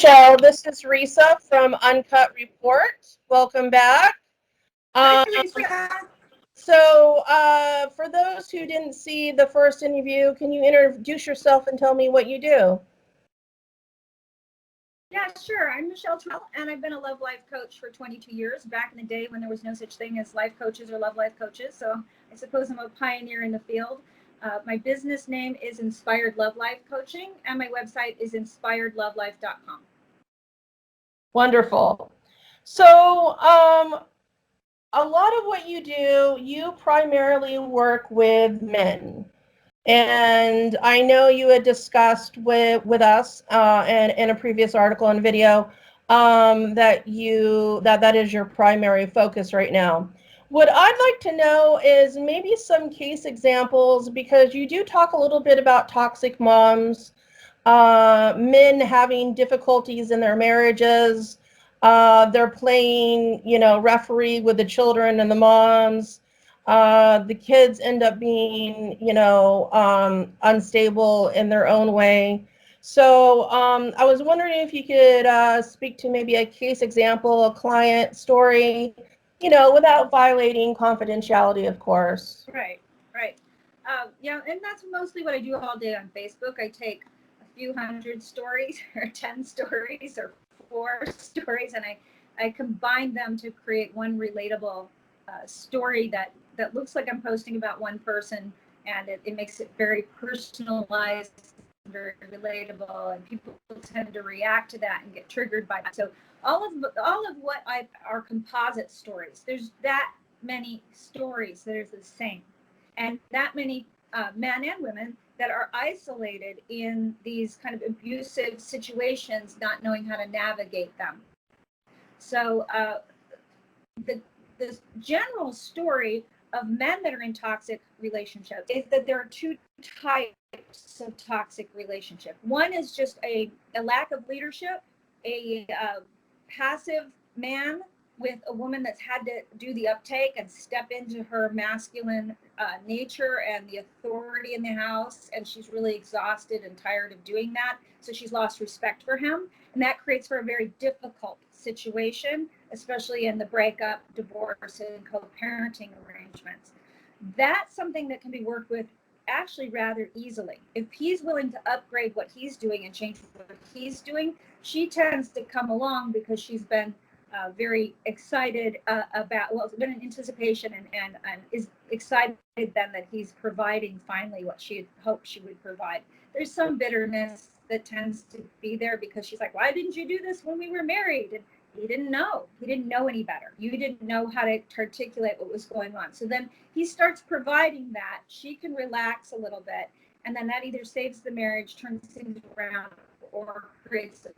Michelle. This is Risa from Uncut Report. Welcome back. Hi, Um, Teresa. for those who didn't see the first interview, can you introduce yourself and tell me what you do? Yeah, sure. I'm Michelle Terrell, and I've been a love life coach for 22 years, back in the day when there was no such thing as life coaches or love life coaches. So I suppose I'm a pioneer in the field. My business name is Inspired Love Life Coaching, and my website is inspiredlovelife.com. Wonderful. So, a lot of what you do, you primarily work with men. And I know you had discussed with us and in a previous article and video that is your primary focus right now. What I'd like to know is maybe some case examples, because you do talk a little bit about toxic moms, men having difficulties in their marriages. They're playing, referee with the children and the moms. The kids end up being, unstable in their own way. So I was wondering if you could speak to maybe a case example, a client story, without violating confidentiality, of course. Right, right. Yeah, and that's mostly what I do all day on Facebook. I take a few hundred stories, or 10 stories, or 4 stories, and I combine them to create one relatable story that looks like I'm posting about one person, and it makes it very personalized, very relatable, and people tend to react to that and get triggered by that. So all of what I are composite stories. There's that many stories that are the same, and that many men and women that are isolated in these kind of abusive situations, not knowing how to navigate them. So the general story of men that are in toxic relationships is that there are two types of toxic relationship. One is just a lack of leadership, a passive man with a woman that's had to do the uptake and step into her masculine nature and the authority in the house, and she's really exhausted and tired of doing that, so she's lost respect for him, and that creates for a very difficult situation, especially in the breakup, divorce, and co-parenting arrangements. That's something that can be worked with actually rather easily. If he's willing to upgrade what he's doing and change what he's doing, she tends to come along because she's been very excited it's been in anticipation and is excited then that he's providing finally what she had hoped she would provide. There's some bitterness that tends to be there because she's like, why didn't you do this when we were married? And he didn't know any better. You didn't know how to articulate what was going on. So then he starts providing that. She can relax a little bit, and then that either saves the marriage, turns things around, or creates a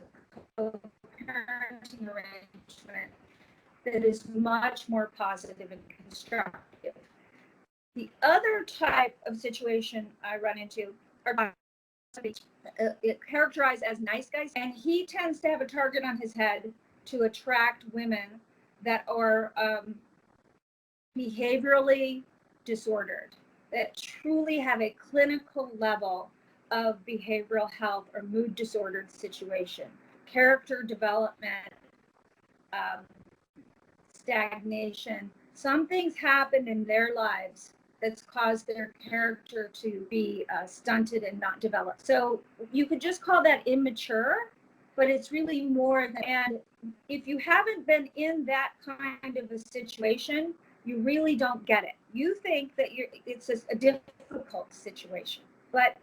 co-parenting arrangement that is much more positive and constructive. The other type of situation I run into are characterized as nice guys, and he tends to have a target on his head to attract women that are behaviorally disordered, that truly have a clinical level of behavioral health or mood disordered situation, character development, um, stagnation. Some things happen in their lives that's caused their character to be stunted and not developed. So you could just call that immature, but it's really more than. And if you haven't been in that kind of a situation, you really don't get it. You think that it's a difficult situation, but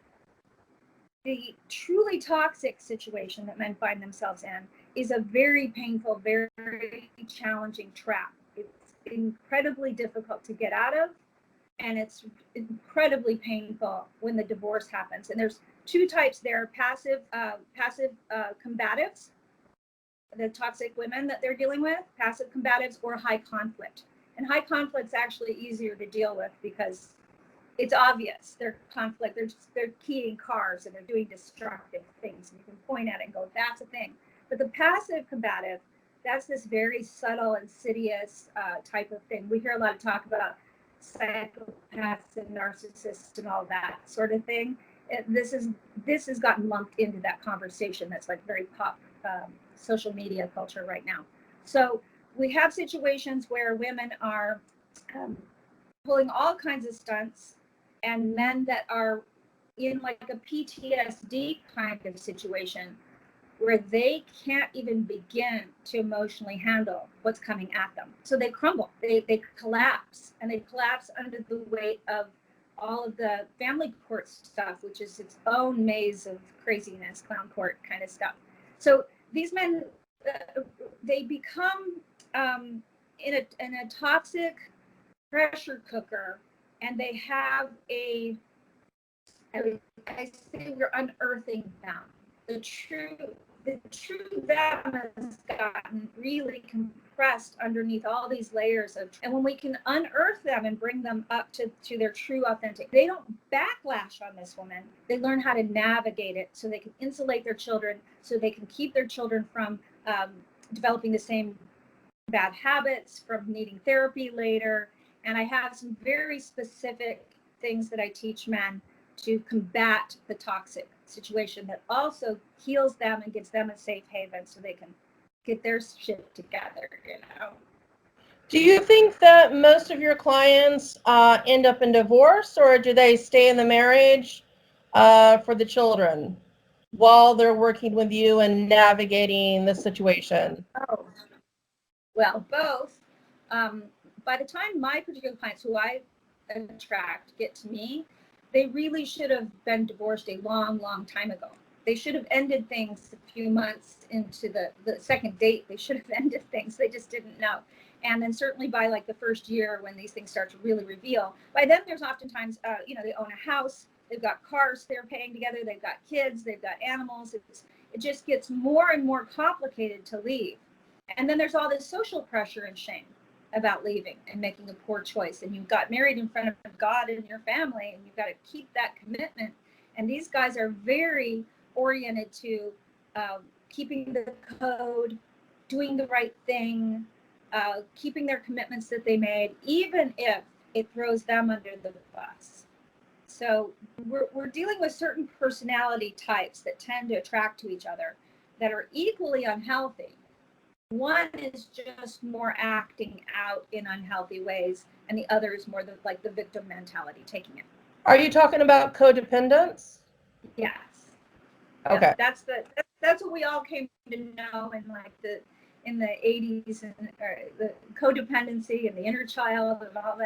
the truly toxic situation that men find themselves in is a very painful, very challenging trap. It's incredibly difficult to get out of, and it's incredibly painful when the divorce happens. And there's two types there: passive combatives, the toxic women that they're dealing with, passive combatives, or high conflict. And high conflict's actually easier to deal with because it's obvious. They're conflict. They're keying cars and they're doing destructive things. And you can point at it and go, "That's a thing." But the passive combative, that's this very subtle, insidious type of thing. We hear a lot of talk about psychopaths and narcissists and all that sort of thing. This has gotten lumped into that conversation. That's like very social media culture right now. So we have situations where women are pulling all kinds of stunts, and men that are in like a PTSD kind of situation where they can't even begin to emotionally handle what's coming at them. So they crumble, they collapse, and they collapse under the weight of all of the family court stuff, which is its own maze of craziness, clown court kind of stuff. So these men, they become in a toxic pressure cooker, and they have I say we're unearthing them. The true venom has gotten really compressed underneath all these layers of, and when we can unearth them and bring them up to their true authentic, they don't backlash on this woman. They learn how to navigate it so they can insulate their children, so they can keep their children from developing the same bad habits, from needing therapy later. And I have some very specific things that I teach men to combat the toxic situation that also heals them and gives them a safe haven so they can get their shit together, you know. Do you think that most of your clients end up in divorce, or do they stay in the marriage for the children while they're working with you and navigating the situation? Oh, well, both. By the time my particular clients who I attract get to me, they really should have been divorced a long, long time ago. They should have ended things a few months into the second date. They should have ended things. They just didn't know. And then certainly by like the first year, when these things start to really reveal, by then there's oftentimes, they own a house, they've got cars they're paying together, they've got kids, they've got animals. It just gets more and more complicated to leave. And then there's all this social pressure and shame about leaving and making a poor choice. And you got married in front of God and your family, and you've got to keep that commitment. And these guys are very oriented to keeping the code, doing the right thing, keeping their commitments that they made, even if it throws them under the bus. So we're dealing with certain personality types that tend to attract to each other that are equally unhealthy. One is just more acting out in unhealthy ways, and the other is more like the victim mentality, taking it. Are you talking about codependence? Yes. Okay. Yep, that's what we all came to know in the 80s, and the codependency and the inner child and all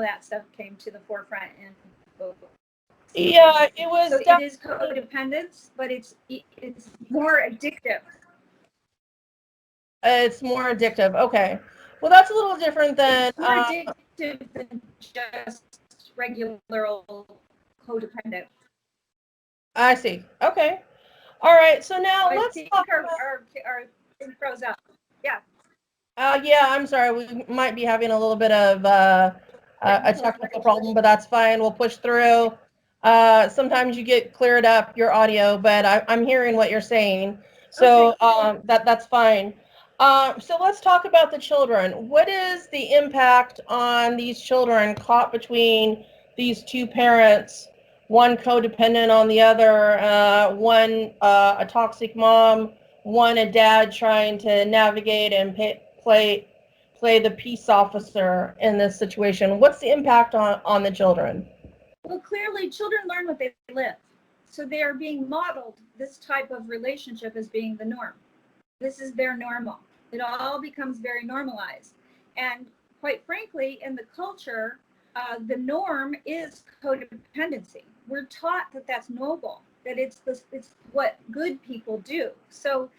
that stuff came to the forefront in Yeah, it was. So it is codependence, but it's more addictive. It's more addictive. Okay. Well, that's a little different than. It's more addictive than just regular old codependent. I see. Okay. All right. So now I let's think talk our thing froze up. Yeah. Yeah, I'm sorry. We might be having a little bit of a technical problem, but that's fine. We'll push through. Sometimes you get cleared up your audio, but I'm hearing what you're saying. So Okay. that's fine. So let's talk about the children. What is the impact on these children caught between these two parents, one codependent on the other, one a toxic mom, one a dad trying to navigate and play the peace officer in this situation? What's the impact on the children? Well, clearly children learn what they live. So they are being modeled this type of relationship as being the norm. This is their normal. It all becomes very normalized. And quite frankly, in the culture, the norm is codependency. We're taught that that's noble, that it's what good people do. So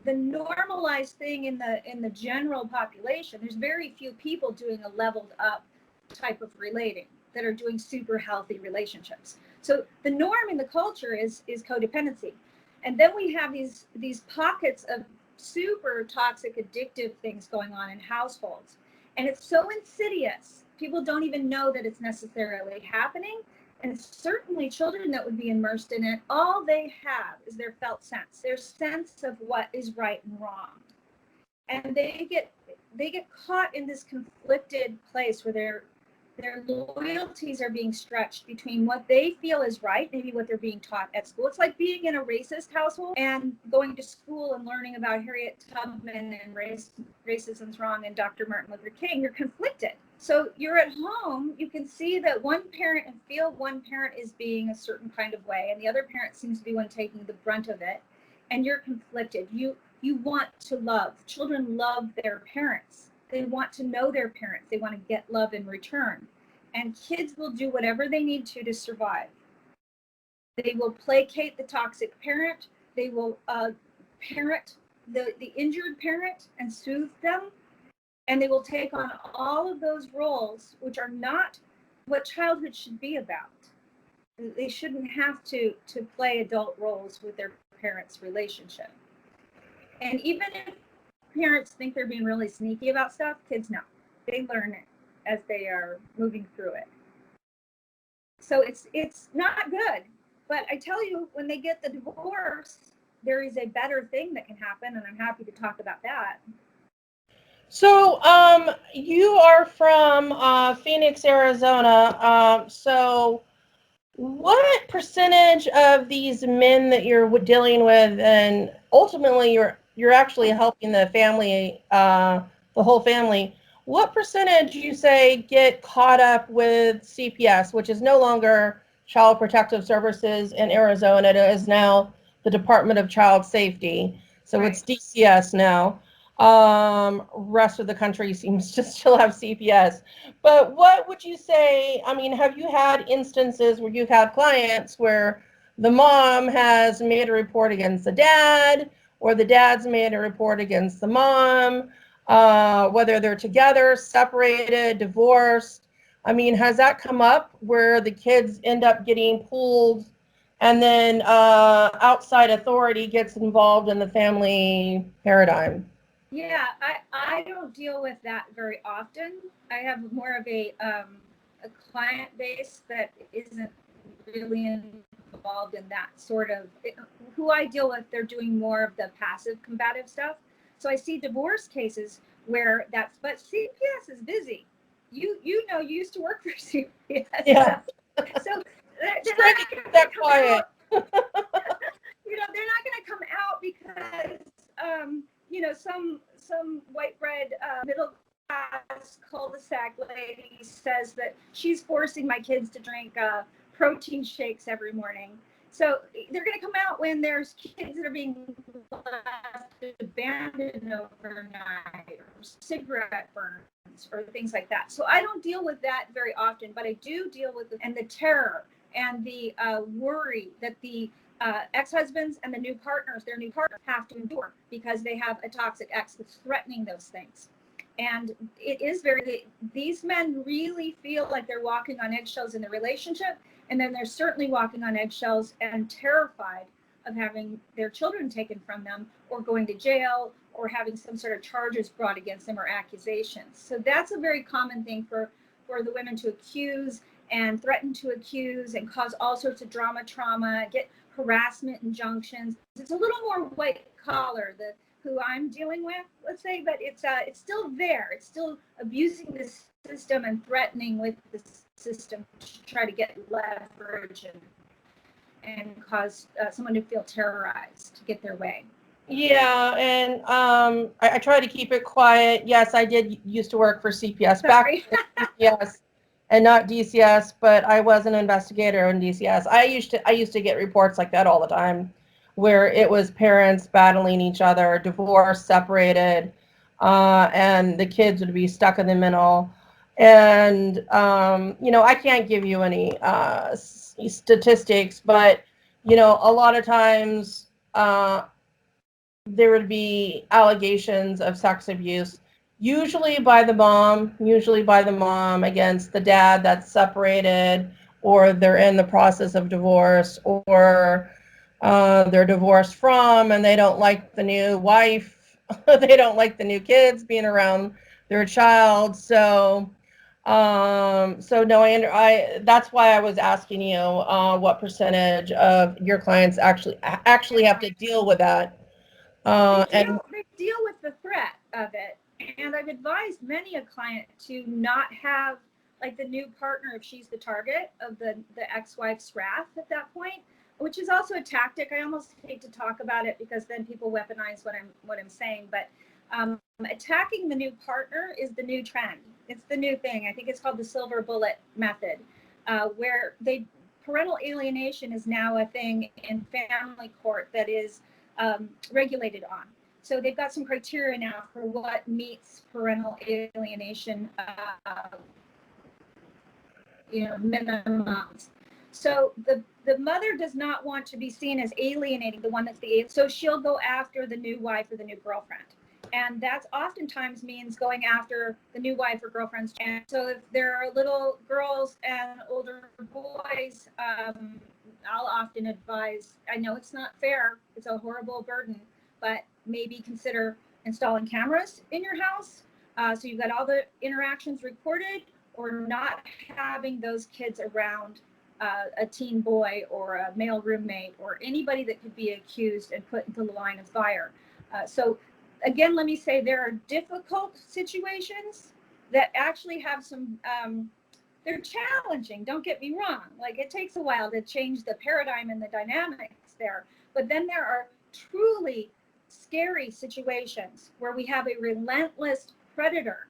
the normalized thing in the general population, there's very few people doing a leveled up type of relating that are doing super healthy relationships. So the norm in the culture is codependency. And then we have these pockets of super toxic, addictive things going on in households. And it's so insidious. People don't even know that it's necessarily happening. And certainly children that would be immersed in it, all they have is their felt sense, their sense of what is right and wrong. And they get caught in this conflicted place where Their loyalties are being stretched between what they feel is right, maybe what they're being taught at school. It's like being in a racist household and going to school and learning about Harriet Tubman and racism's wrong and Dr. Martin Luther King. You're conflicted. So you're at home, you can see that one parent and feel one parent is being a certain kind of way, and the other parent seems to be one taking the brunt of it, and you're conflicted. You want to love. Children love their parents. They want to know their parents. They want to get love in return. And kids will do whatever they need to survive. They will placate the toxic parent. They will parent the injured parent and soothe them. And they will take on all of those roles, which are not what childhood should be about. They shouldn't have to play adult roles with their parents' relationship. And even if parents think they're being really sneaky about stuff, kids know. They learn it as they are moving through it. So it's not good. But I tell you, when they get the divorce, there is a better thing that can happen, and I'm happy to talk about that. So, you are from Phoenix, Arizona. So, what percentage of these men that you're dealing with, and ultimately you're actually helping the family, the whole family, what percentage you say get caught up with CPS, which is no longer Child Protective Services in Arizona, it is now the Department of Child Safety. So Right. it's DCS now. Rest of the country seems to still have CPS. But what would you say? I mean, have you had instances where you've had clients where the mom has made a report against the dad, or the dad's made a report against the mom, whether they're together, separated, divorced? I mean, has that come up where the kids end up getting pulled and then outside authority gets involved in the family paradigm? Yeah, I don't deal with that very often. I have more of a client base that isn't really involved in that sort of, who I deal with, they're doing more of the passive combative stuff. So I see divorce cases where but CPS is busy. You know, you used to work for CPS. Yeah. So they're Trying to not keep going that to come quiet. out. They're not going to come out because some white bread middle class cul-de-sac lady says that she's forcing my kids to drink protein shakes every morning. So they're going to come out when there's kids that are being left abandoned overnight, or cigarette burns, or things like that. So I don't deal with that very often, but I do deal with the terror and the worry that the ex-husbands and their new partners have to endure because they have a toxic ex that's threatening those things. And it is these men really feel like they're walking on eggshells in the relationship, and then they're certainly walking on eggshells and terrified of having their children taken from them, or going to jail, or having some sort of charges brought against them, or accusations. So that's a very common thing for the women to accuse and threaten to accuse and cause all sorts of trauma, get harassment injunctions. It's a little more white collar, who I'm dealing with, let's say, but it's still there. It's still abusing the system and threatening with the system to try to get leverage and cause someone to feel terrorized to get their way. Yeah, and I try to keep it quiet. Yes, I did used to work for CPS Sorry. back CPS and not DCS, but I was an investigator in DCS. I used to get reports like that all the time, where it was parents battling each other, divorced, separated, and the kids would be stuck in the middle. And I can't give you any statistics, but a lot of times. There would be allegations of sex abuse, usually by the mom against the dad that's separated, or they're in the process of divorce, or they're divorced from and they don't like the new wife. They don't like the new kids being around their child. So no, I that's why I was asking you what percentage of your clients actually have to deal with that. They deal with the threat of it, and I've advised many a client to not have like the new partner, if she's the target of the ex-wife's wrath at that point, which is also a tactic. I almost hate to talk about it because then people weaponize what I'm saying, but attacking the new partner is the new trend. It's the new thing. I think it's called the silver bullet method, where parental alienation is now a thing in family court that is regulated on. So they've got some criteria now for what meets parental alienation, minimums. So the mother does not want to be seen as alienating the one that's the alien. So she'll go after the new wife or the new girlfriend. And that's oftentimes means going after the new wife or girlfriend's chance. So if there are little girls and older boys, I'll often advise, I know it's not fair, it's a horrible burden, but maybe consider installing cameras in your house. So you've got all the interactions recorded, or not having those kids around a teen boy or a male roommate or anybody that could be accused and put into the line of fire. So again, let me say there are difficult situations that actually have some, they're challenging, don't get me wrong. Like, it takes a while to change the paradigm and the dynamics there. But then there are truly scary situations where we have a relentless predator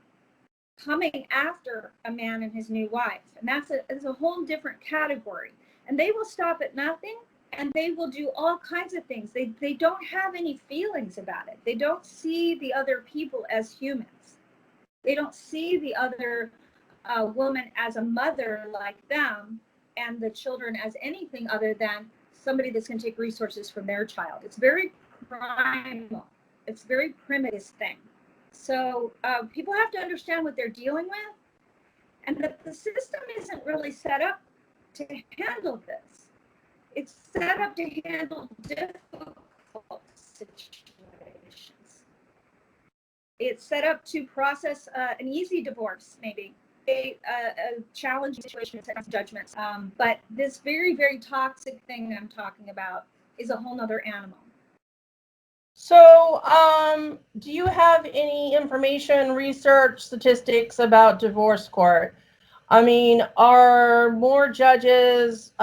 coming after a man and his new wife. And that's a whole different category. And they will stop at nothing, and they will do all kinds of things. They don't have any feelings about it. They don't see the other people as humans. They don't see the other woman as a mother like them, and the children as anything other than somebody that's going to take resources from their child. It's very primal. It's very primitive thing. So people have to understand what they're dealing with, and that the system isn't really set up to handle this. It's set up to handle difficult situations. It's set up to process an easy divorce, maybe a challenging situation, judgments. But this very, very toxic thing I'm talking about is a whole nother animal. So, do you have any information, research, statistics about divorce court? I mean, are more judges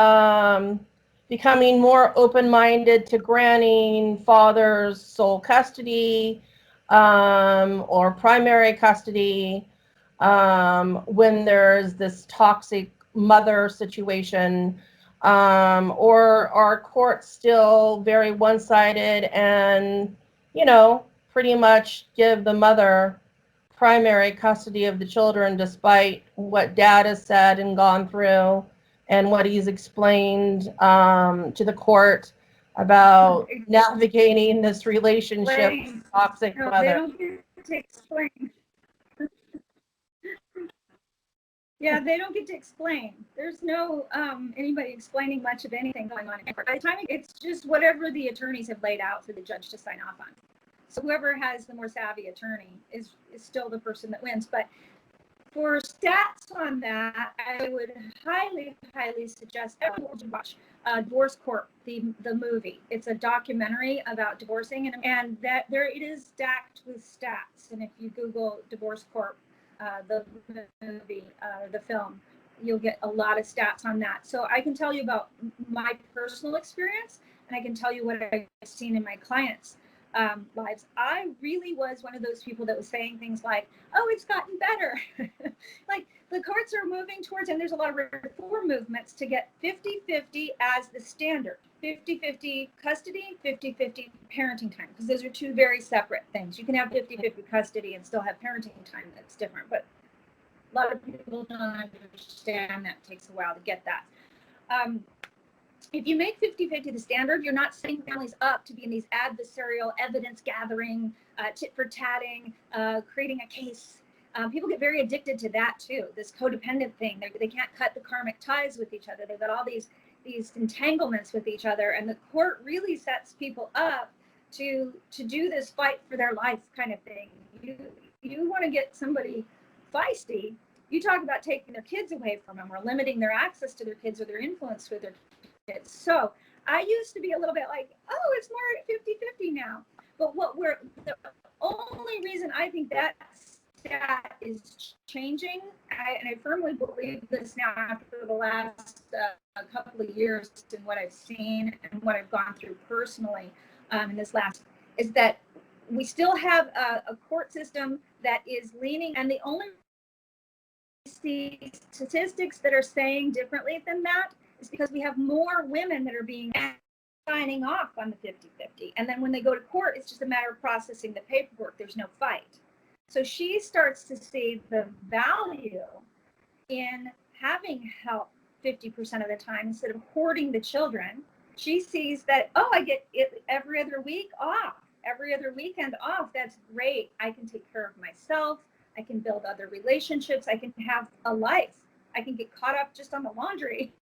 becoming more open-minded to granting fathers sole custody or primary custody when there's this toxic mother situation? Or are courts still very one-sided and, pretty much give the mother primary custody of the children despite what dad has said and gone through and what he's explained to the court about navigating this relationship with toxic mother? They don't get to explain. Yeah, they don't get to explain. There's no anybody explaining much of anything going on in court. By the time it's just whatever the attorneys have laid out for the judge to sign off on. So whoever has the more savvy attorney is still the person that wins. But for stats on that, I would highly, highly suggest everyone to watch Divorce Court, the movie. It's a documentary about divorcing, and that there it is stacked with stats. And if you Google Divorce Court, the movie, the film, you'll get a lot of stats on that. So I can tell you about my personal experience, and I can tell you what I've seen in my clients' lives. I really was one of those people that was saying things like, oh, it's gotten better. Like, the courts are moving towards, and there's a lot of reform movements to get 50-50 as the standard. 50-50 custody, 50-50 parenting time, because those are two very separate things. You can have 50-50 custody and still have parenting time. That's different, but a lot of people don't understand that. It takes a while to get that. If you make 50-50 the standard, you're not setting families up to be in these adversarial evidence gathering, tit for tatting, creating a case. People get very addicted to that too, this codependent thing. They can't cut the karmic ties with each other. They've got all these entanglements with each other, and the court really sets people up to do this fight for their life kind of thing. You want to get somebody feisty, you talk about taking their kids away from them or limiting their access to their kids or their influence with their kids. So I used to be a little bit like, oh, it's more 50-50 now. But the only reason I think that that is changing, and I firmly believe this now after the last couple of years and what I've seen and what I've gone through personally in this last, is that we still have a court system that is leaning, and the only statistics that are saying differently than that is because we have more women that are being signing off on the 50-50. And then when they go to court, it's just a matter of processing the paperwork. There's no fight. So she starts to see the value in having help 50% of the time instead of hoarding the children. She sees that, oh, I get it every other week off, every other weekend off. That's great. I can take care of myself. I can build other relationships. I can have a life. I can get caught up just on the laundry.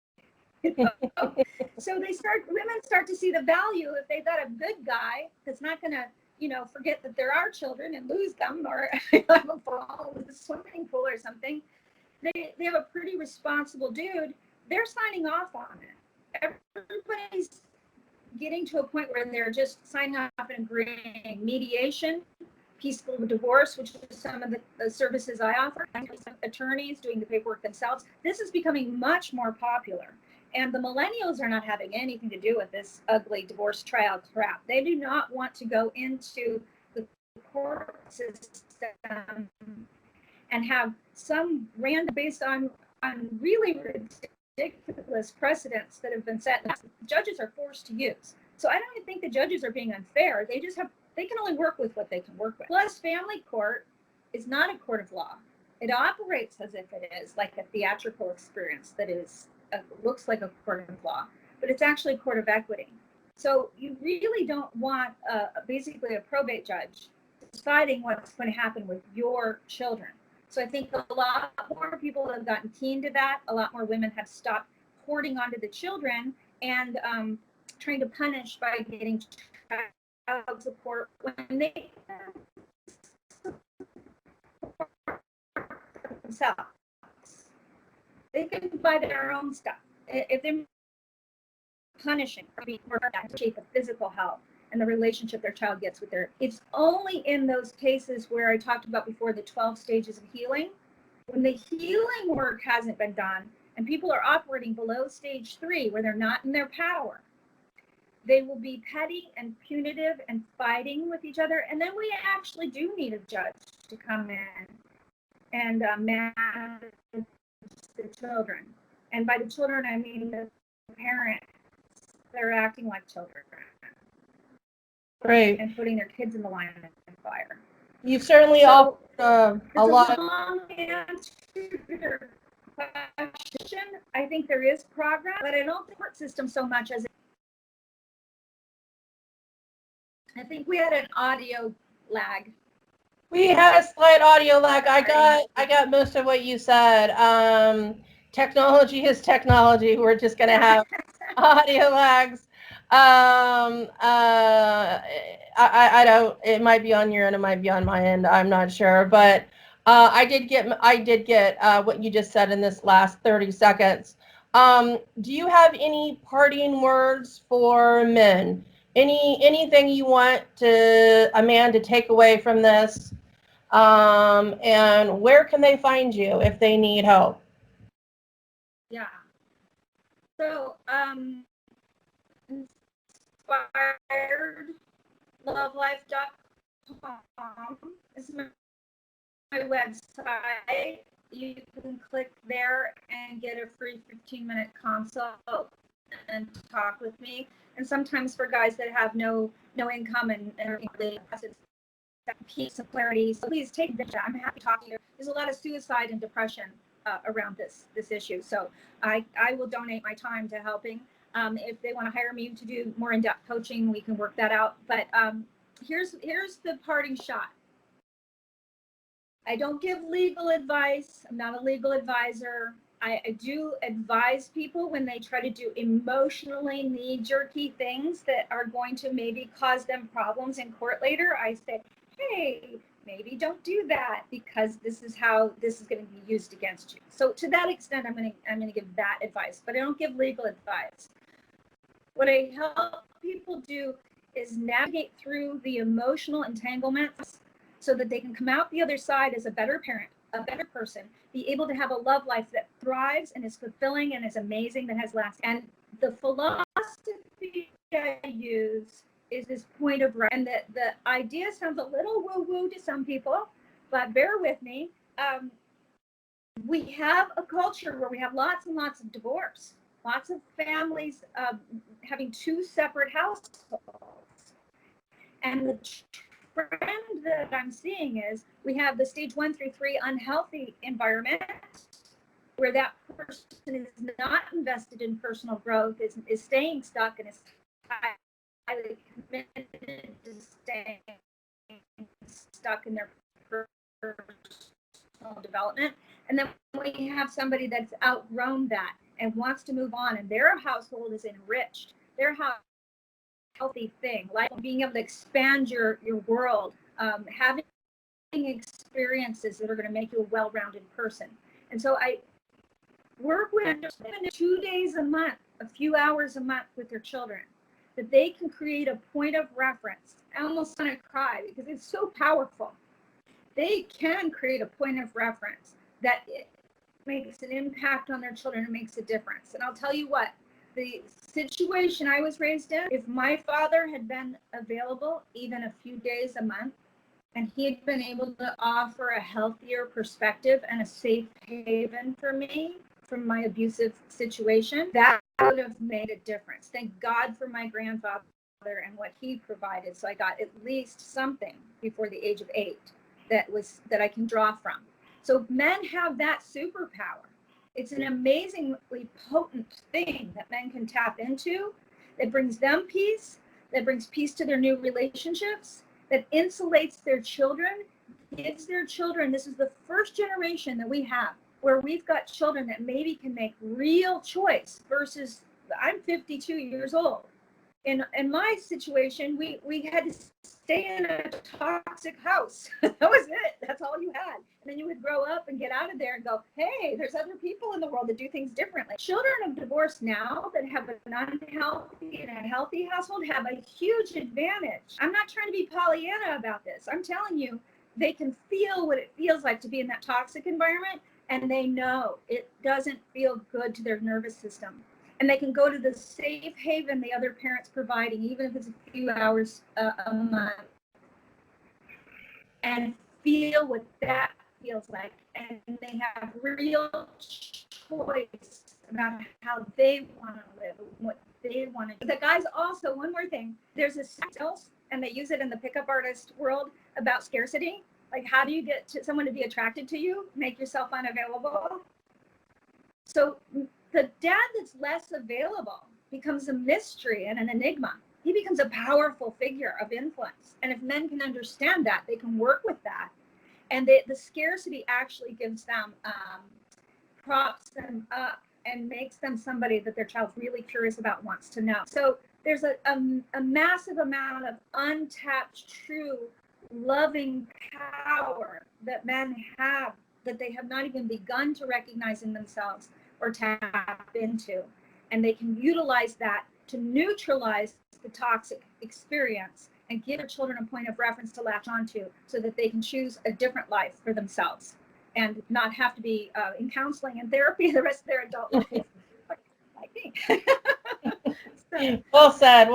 So women start to see the value if they've got a good guy that's not going to, forget that there are children and lose them, or have a fall with a swimming pool or something. They have a pretty responsible dude. They're signing off on it. Everybody's getting to a point where they're just signing off and agreeing. Mediation, peaceful divorce, which is some of the services I offer, attorneys doing the paperwork themselves. This is becoming much more popular. And the millennials are not having anything to do with this ugly divorce trial crap. They do not want to go into the court system and have some random, based on really ridiculous precedents that have been set. Judges are forced to use. So I don't even think the judges are being unfair. They can only work with what they can work with. Plus, family court is not a court of law. It operates as if it is, like a theatrical experience that looks like a court of law, but it's actually a court of equity. So you really don't want basically a probate judge deciding what's going to happen with your children. So I think a lot more people have gotten keen to that. A lot more women have stopped hoarding onto the children and trying to punish by getting child support when they themselves. They can buy their own stuff. If they're punishing or being to shape of physical health and the relationship their child gets with it's only in those cases where I talked about before, the 12 stages of healing, when the healing work hasn't been done and people are operating below stage 3 where they're not in their power. They will be petty and punitive and fighting with each other. And then we actually do need a judge to come in and manage the children. And by the children, I mean the parents. They're acting like children. Right. And putting their kids in the line of fire. You've certainly offered a lot. Long answer to your question. I think there is progress, but I don't think the court system so much as I think we had an audio lag. We had a slight audio lag. I got most of what you said. Technology is technology. We're just gonna have audio lags. I don't. It might be on your end. It might be on my end. I'm not sure. But I did get what you just said in this last 30 seconds. Do you have any parting words for men? Anything you want a man to take away from this? And where can they find you if they need help? Yeah. So, inspiredlovelife.com is my website. You can click there and get a free 15-minute consult and talk with me. And sometimes for guys that have no income and peace and clarity, so please take advantage. I'm happy to talk to you. There's a lot of suicide and depression around this issue. So I will donate my time to helping. If they want to hire me to do more in-depth coaching, we can work that out. But here's the parting shot. I don't give legal advice. I'm not a legal advisor. I do advise people when they try to do emotionally knee-jerky things that are going to maybe cause them problems in court later. I say, hey, maybe don't do that because this is how this is going to be used against you. So to that extent, I'm going to give that advice, but I don't give legal advice. What I help people do is navigate through the emotional entanglements so that they can come out the other side as a better parent, a better person, be able to have a love life that thrives and is fulfilling and is amazing, that has lasting. And the philosophy I use is this point of right. And the idea sounds a little woo-woo to some people, but bear with me. We have a culture where we have lots and lots of divorce, lots of families having two separate households. And the trend that I'm seeing is we have the stage 1 through 3 unhealthy environment where that person is not invested in personal growth, is staying stuck, and is highly committed to staying stuck in their personal development. And then we have somebody that's outgrown that and wants to move on, and their household is enriched. Their house healthy thing, like being able to expand your world, having experiences that are going to make you a well-rounded person. And so I work with 2 days a month, a few hours a month with their children, that they can create a point of reference. I almost want to cry because it's so powerful. They can create a point of reference that it makes an impact on their children and makes a difference. And I'll tell you what, the situation I was raised in, if my father had been available even a few days a month, and he had been able to offer a healthier perspective and a safe haven for me from my abusive situation, that would have made a difference. Thank God for my grandfather and what he provided. So I got at least something before the age of 8 that I can draw from. So men have that superpower. It's an amazingly potent thing that men can tap into that brings them peace, that brings peace to their new relationships, that insulates their children, gives their children. This is the first generation that we have where we've got children that maybe can make real choice versus I'm 52 years old. In my situation, we had to stay in a toxic house. That was it. That's all you had. And then you would grow up and get out of there and go, hey, there's other people in the world that do things differently. Children of divorce now that have an unhealthy and a healthy household have a huge advantage. I'm not trying to be Pollyanna about this. I'm telling you, they can feel what it feels like to be in that toxic environment, and they know it doesn't feel good to their nervous system. And they can go to the safe haven the other parent's providing, even if it's a few hours a month, and feel what that feels like. And they have real choice about how they want to live, what they want to do. The guys also, one more thing, there's a skills, and they use it in the pickup artist world about scarcity. Like, how do you get someone to be attracted to you? Make yourself unavailable. So the dad that's less available becomes a mystery and an enigma. He becomes a powerful figure of influence. And if men can understand that, they can work with that. And the scarcity actually gives them, props them up and makes them somebody that their child's really curious about, wants to know. So there's a massive amount of untapped, true, loving power that men have that they have not even begun to recognize in themselves or tap into. And they can utilize that to neutralize the toxic experience and give their children a point of reference to latch onto so that they can choose a different life for themselves and not have to be in counseling and therapy the rest of their adult life. Like me. So, well said.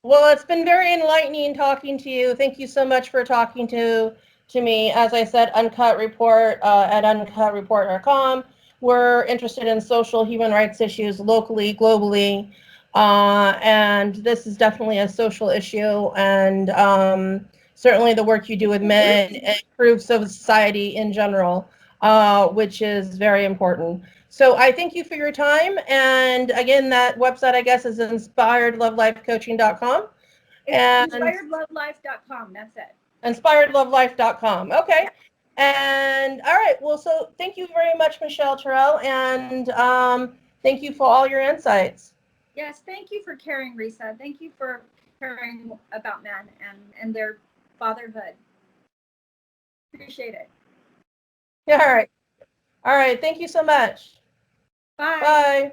Well, it's been very enlightening talking to you. Thank you so much for talking to me. As I said, Uncut Report at uncutreport.com. We're interested in social human rights issues locally, globally, and this is definitely a social issue. And certainly the work you do with men improves society in general, which is very important. So I thank you for your time. And again, that website, I guess, is inspiredlovelifecoaching.com. And inspiredlovelife.com. That's it. Inspiredlovelife.com. Okay. And all right. Well, so thank you very much, Michelle Terrell. And thank you for all your insights. Yes. Thank you for caring, Risa. Thank you for caring about men and their fatherhood. Appreciate it. Yeah. All right. All right. Thank you so much. Bye. Bye.